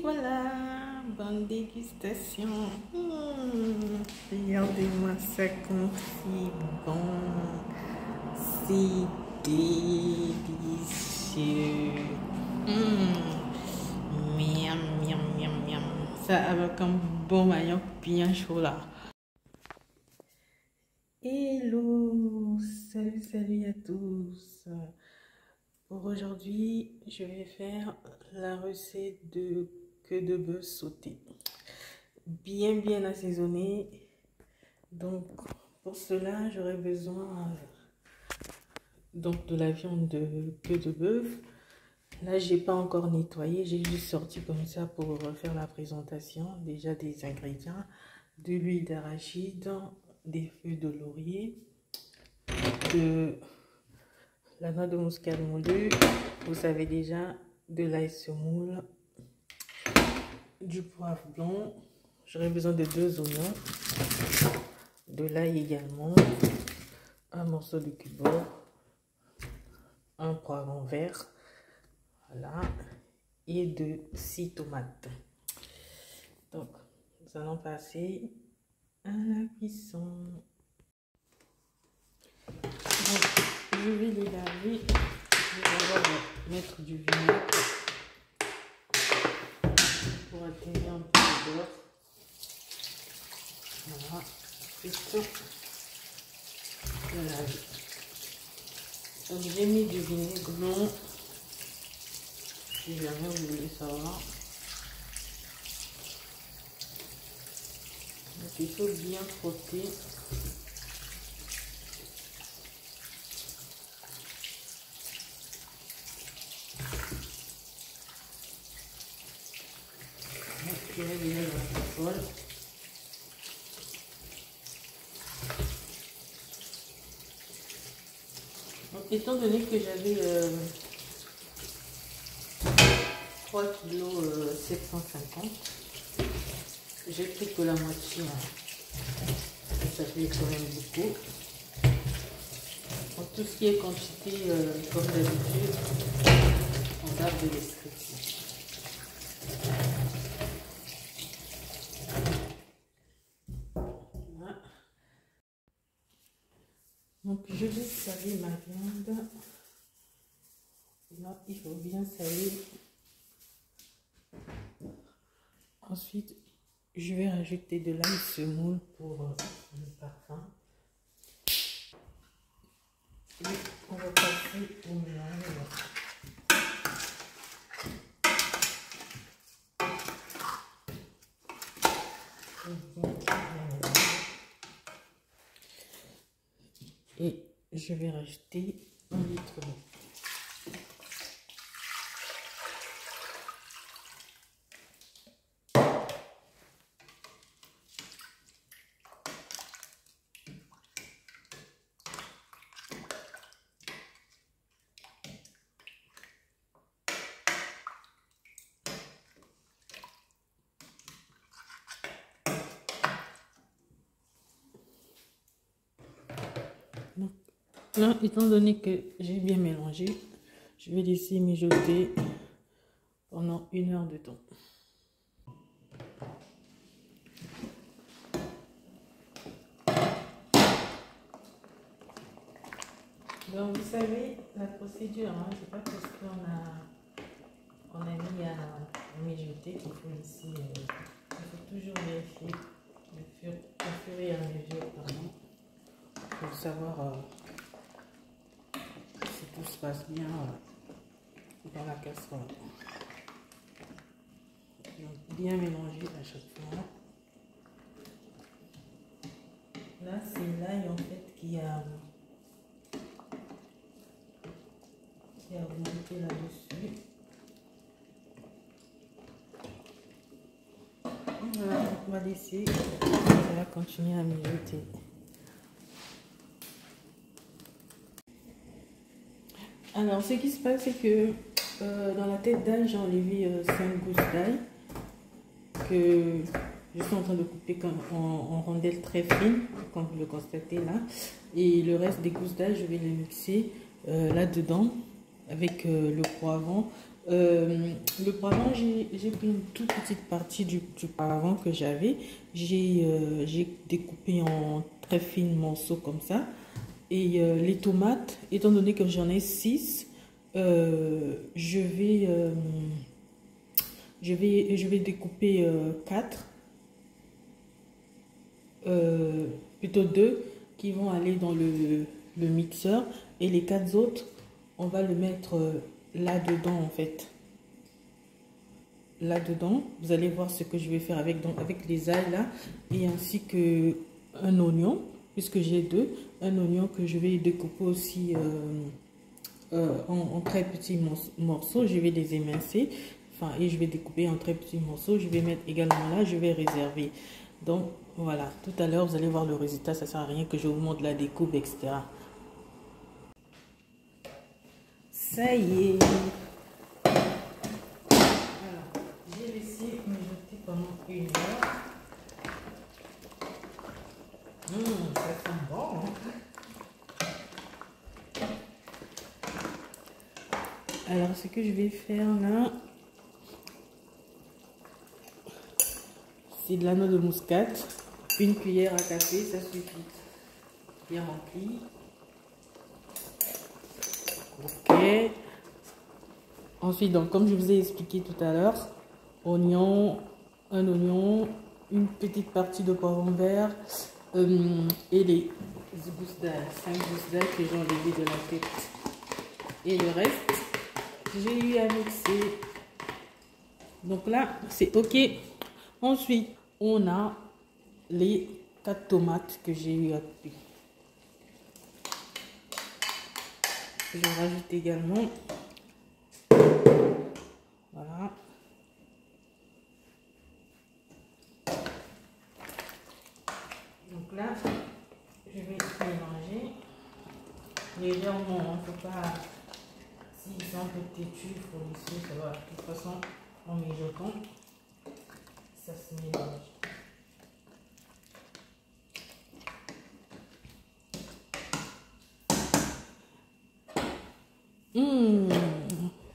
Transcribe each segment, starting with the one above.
voilà, bonne dégustation. Regardez-moi ça comme si bon, si délicieux. Miam, miam, miam, miam. Ça avec un bon maillot bien chaud là. Hello, salut à tous. Pour aujourd'hui, je vais faire la recette de queue de bœuf sautée, bien assaisonnée. Donc pour cela, j'aurai besoin de la viande de queue de bœuf. Là, j'ai pas encore nettoyé, j'ai juste sorti comme ça pour faire la présentation. Déjà des ingrédients: de l'huile d'arachide, des feuilles de laurier, de la noix de muscade moulue, vous savez déjà, de l'ail semoule, du poivre blanc, j'aurai besoin de 2 oignons, de l'ail également, un morceau de cubo, un poivron vert, voilà, et de 6 tomates. Donc, nous allons passer à la cuisson. Donc, je vais les laver. Je vais d'abord mettre du vinaigre pour atténuer un peu le beurre. Voilà, ensuite le laver. Donc j'ai mis du vinaigre blanc, si jamais vous voulez savoir. Donc il faut bien frotter. Je vais déjà dans la casserole. Donc étant donné que j'avais 3 kg 750, j'ai pris que la moitié, hein. Ça fait quand même beaucoup. Donc tout ce qui est quantité, comme d'habitude, on garde de l'escription. Voilà. Donc je vais saler ma viande. Là, il faut bien saler. Ensuite, je vais rajouter de l'ail semoule pour le parfum. Et on va passer au mélange. Et je vais rajouter 1 litre d'eau. Donc, là, étant donné que j'ai bien mélangé, je vais laisser mijoter pendant 1 heure de temps. Donc vous savez la procédure, hein, c'est pas parce qu'on a mis à mijoter qu'il faut laisser. Il faut toujours vérifier au fur et à mesure, pardon, pour savoir si tout se passe bien dans la casserole. Donc, bien mélanger à chaque fois. Là, c'est l'ail en fait qui a augmenté là-dessus. Voilà, on va laisser. On va continuer à mijoter. Alors, ce qui se passe, c'est que dans la tête d'ail, j'ai enlevé 5 gousses d'ail que je suis en train de couper en rondelles très fines, comme vous le constatez là. Et le reste des gousses d'ail, je vais les mixer là-dedans avec le poivron, Le poivron, j'ai pris une toute petite partie du poivron que j'avais. J'ai découpé en très fines morceaux comme ça. Et les tomates, étant donné que j'en ai 6, je vais découper 4, plutôt 2 qui vont aller dans le mixeur. Et les 4 autres, on va le mettre là-dedans en fait. Là-dedans, vous allez voir ce que je vais faire avec, donc, avec les ailes là. Et ainsi que un oignon, puisque j'ai 2. Un oignon que je vais découper aussi en très petits morceaux. Je vais les émincer. Enfin, et je vais découper en très petits morceaux. Je vais mettre également là, je vais réserver. Donc voilà, tout à l'heure vous allez voir le résultat. Ça sert à rien que je vous montre la découpe, etc. Ça y est. Alors, j'ai laissé mijoter pendant 1 heure. Ça sent bon. Alors, ce que je vais faire là, c'est de la noix de muscade. 1 cuillère à café, ça suffit. Bien rempli. Ok. Ensuite, donc, comme je vous ai expliqué tout à l'heure, oignon, un oignon, une petite partie de poivron vert et les gousses d'ail, 5 gousses d'ail que j'ai enlevées de la tête. Et le reste, j'ai eu à mixer. Donc là, c'est ok. Ensuite, on a les 4 tomates que j'ai eu à couper. Je rajoute également. Voilà. Donc là, je vais mélanger légèrement. Il ne faut pas, s'ils sont un peu têtus, il faut laisser, ça va. De toute façon, en mijotant, ça se mélange.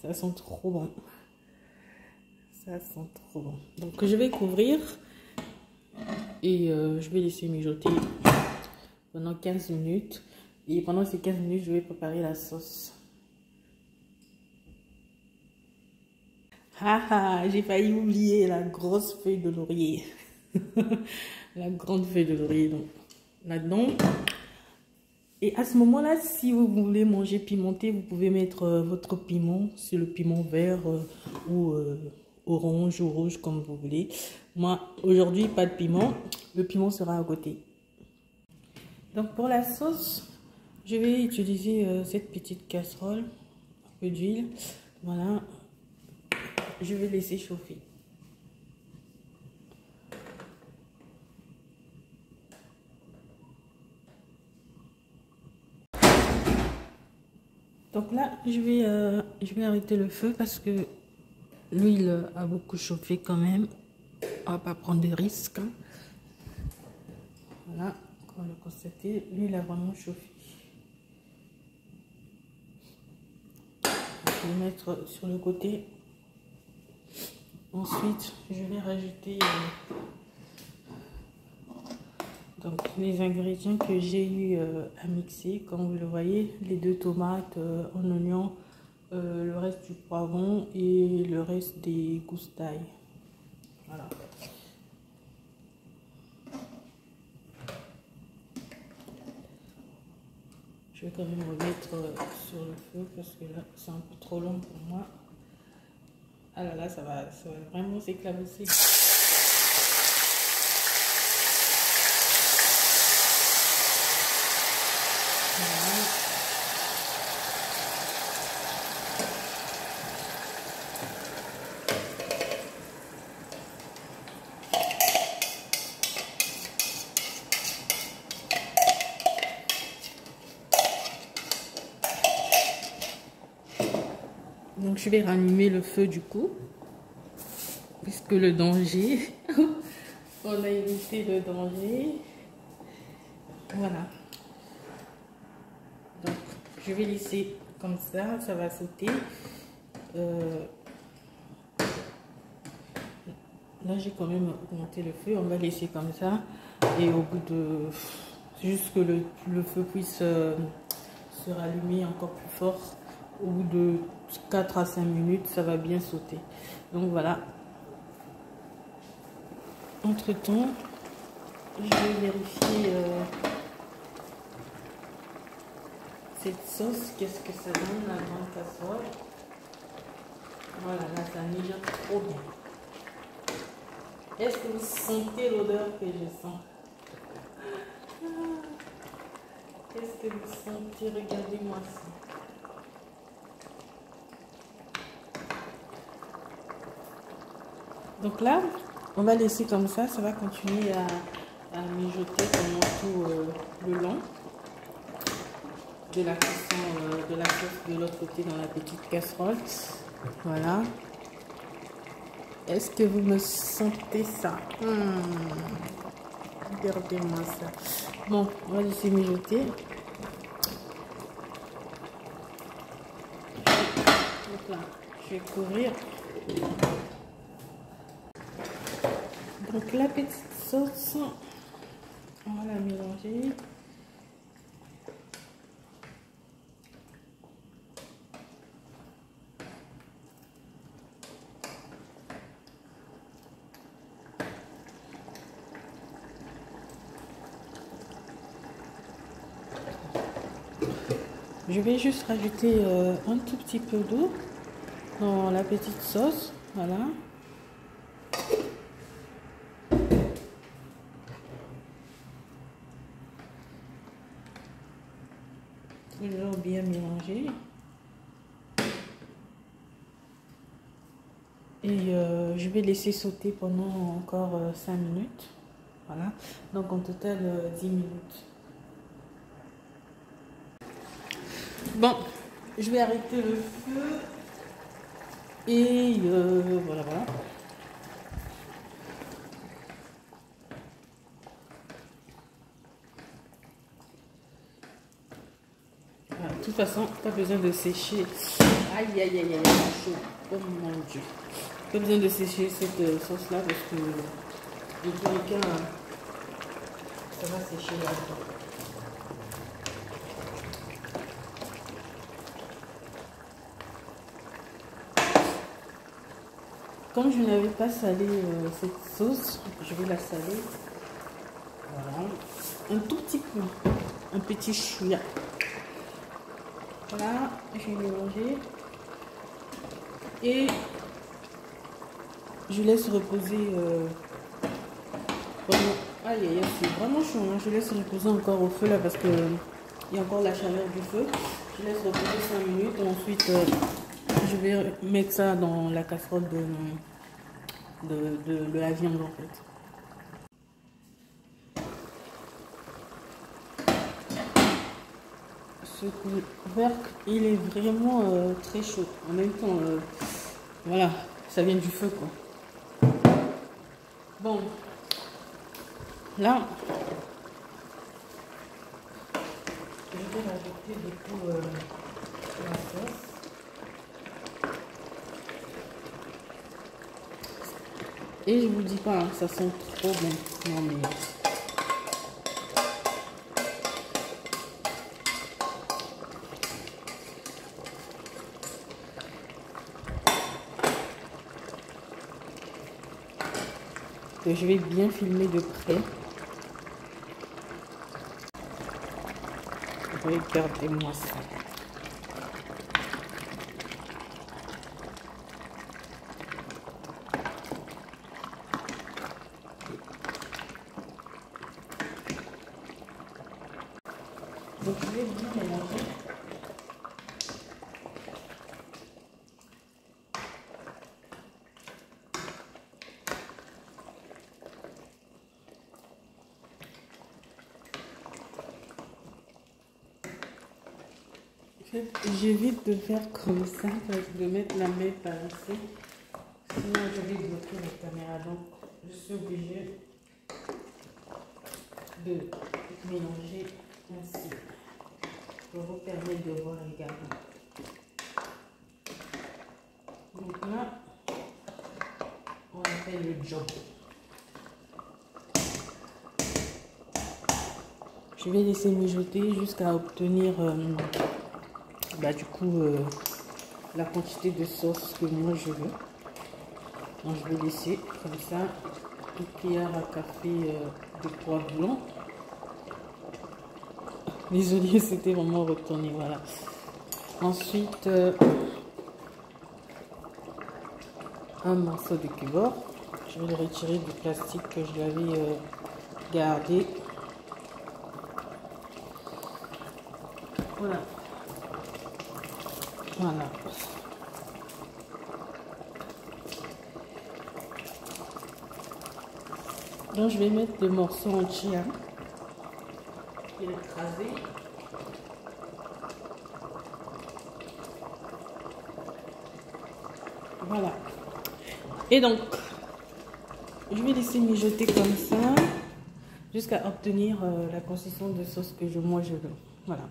Ça sent trop bon. Ça sent trop bon. Donc je vais couvrir et je vais laisser mijoter pendant 15 minutes. Et pendant ces 15 minutes, je vais préparer la sauce. J'ai failli oublier la grosse feuille de laurier. La grande feuille de laurier. Donc là-dedans. Et à ce moment-là, si vous voulez manger pimenté, vous pouvez mettre votre piment, c'est le piment vert ou orange ou rouge comme vous voulez. Moi, aujourd'hui, pas de piment. Le piment sera à côté. Donc pour la sauce, je vais utiliser cette petite casserole, un peu d'huile. Voilà. Je vais laisser chauffer. Donc là, je vais arrêter le feu parce que l'huile a beaucoup chauffé quand même. On va pas prendre de risques. Voilà, comme le constatez, l'huile a vraiment chauffé. Je vais mettre sur le côté. Ensuite, je vais rajouter donc les ingrédients que j'ai eu à mixer. Comme vous le voyez, les 2 tomates, un oignon, le reste du poivron et le reste des gousses d'ail. Voilà. Je vais quand même remettre sur le feu parce que là, c'est un peu trop long pour moi. Ah là là, ça va vraiment s'éclabousser. Voilà. Donc je vais ranimer le feu du coup, puisque le danger, on a évité le danger. Voilà. Donc je vais laisser comme ça va sauter. Là, j'ai quand même augmenté le feu. On va laisser comme ça. Et au bout de... Juste que le feu puisse se rallumer encore plus fort. Au bout de 4 à 5 minutes, ça va bien sauter. Donc voilà. Entre-temps, je vais vérifier cette sauce. Qu'est-ce que ça donne, la grande casserole. Voilà, là, ça mijote trop bien. Est-ce que vous sentez l'odeur que je sens? Qu'est-ce que vous sentez? Regardez-moi ça. Donc là, on va laisser comme ça. Ça va continuer à mijoter pendant tout le long de la cuisson de la sauce de l'autre côté dans la petite casserole. Voilà. Est-ce que vous me sentez ça? Regardez-moi ça. Bon, on va laisser mijoter. Donc là, je vais couvrir. Donc la petite sauce, on va la mélanger. Je vais juste rajouter un tout petit peu d'eau dans la petite sauce. Voilà. Toujours bien mélanger. Et je vais laisser sauter pendant encore 5 minutes. Voilà. Donc en total 10 minutes. Bon, je vais arrêter le feu. Et voilà, voilà. Voilà, de toute façon, pas besoin de sécher. Aïe, aïe, aïe, aïe, chaud. Oh mon Dieu. Pas besoin de sécher cette sauce-là parce que de tous les cas, ça va sécher là-dedans. Comme je n'avais pas salé cette sauce, je vais la saler. Voilà. Un tout petit peu. Un petit chouïa. Voilà, je vais mélanger. Et je laisse reposer vraiment. Aïe, aïe, aïe, c'est vraiment chaud. Hein. Je laisse reposer encore au feu là parce que il y a encore la chaleur du feu. Je laisse reposer 5 minutes. Ensuite, je vais mettre ça dans la casserole de la viande en fait. Ce couvercle, il est vraiment très chaud. En même temps, voilà, ça vient du feu quoi. Bon, là, je vais rajouter du coup la sauce. Et je vous dis pas, hein, ça sent trop bon. Non mais... que je vais bien filmer de près. Regardez-moi ça. Donc je vais bien mélanger. J'évite de faire comme ça, de mettre la main par ici. Sinon je vais bloquer la caméra. Donc je suis obligée de mélanger ainsi pour vous permettre de voir également. Donc là, on va faire le job. Je vais laisser mijoter jusqu'à obtenir du coup la quantité de sauce que moi je veux. Donc je vais laisser comme ça une cuillère à café de poivre blanc. Les olives c'était vraiment retourné, voilà. Ensuite un morceau de cubord. Je vais le retirer du plastique que je l'avais gardé. Voilà. Voilà. Donc je vais mettre le morceau entier. Je vais l'écraser. Voilà. Et donc, je vais laisser mijoter comme ça jusqu'à obtenir la consistance de sauce que moi je veux. Voilà.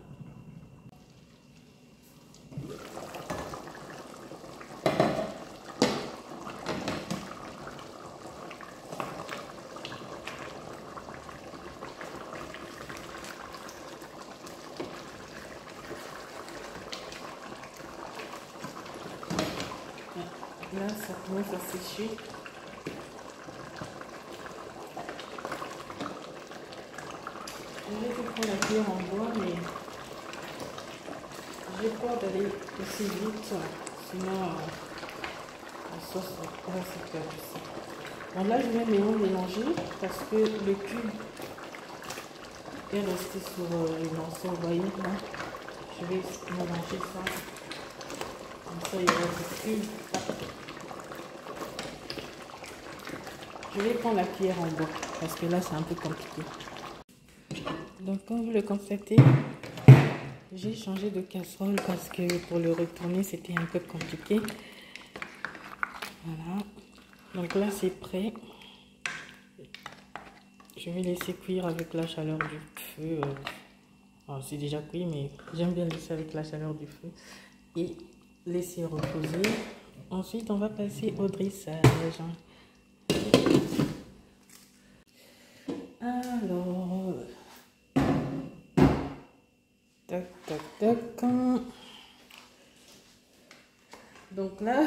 Là, ça commence à sécher. Je vais prendre la cuillère en bois, mais j'ai peur d'aller aussi vite, sinon la sauce va se perdre. Bon, là, je vais mélanger parce que le cube est resté sur le morceau. Vous voyez là, je vais mélanger ça. Comme ça, il reste le cube. Je vais prendre la cuillère en bois parce que là c'est un peu compliqué. Donc comme vous le constatez, j'ai changé de casserole parce que pour le retourner c'était un peu compliqué. Voilà. Donc là c'est prêt. Je vais laisser cuire avec la chaleur du feu. C'est déjà cuit mais j'aime bien laisser avec la chaleur du feu et laisser reposer. Ensuite on va passer au dressage. Alors, tac, tac, tac. Donc là,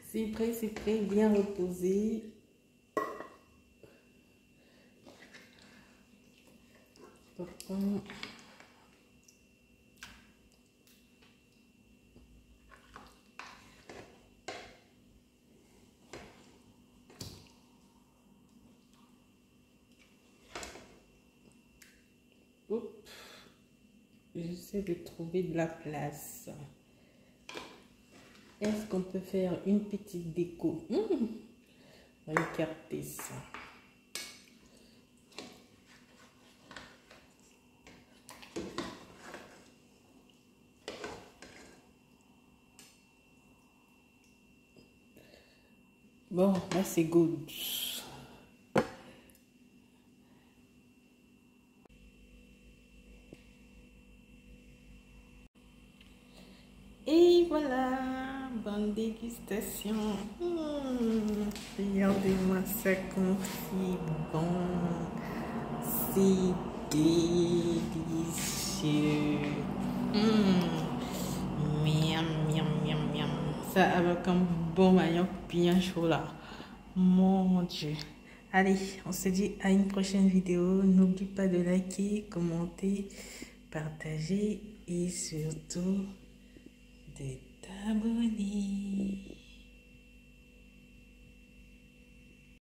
c'est prêt, bien reposé. J'essaie de trouver de la place. Est-ce qu'on peut faire une petite déco? Regardez ça. Bon, là c'est good. Et voilà, bonne dégustation. Regardez-moi ça comme c'est bon. C'est délicieux. Miam, miam, miam, miam. Ça avec un bon maillot bien chaud là. Mon Dieu. Allez, on se dit à une prochaine vidéo. N'oublie pas de liker, commenter, partager et surtout de t'abonner.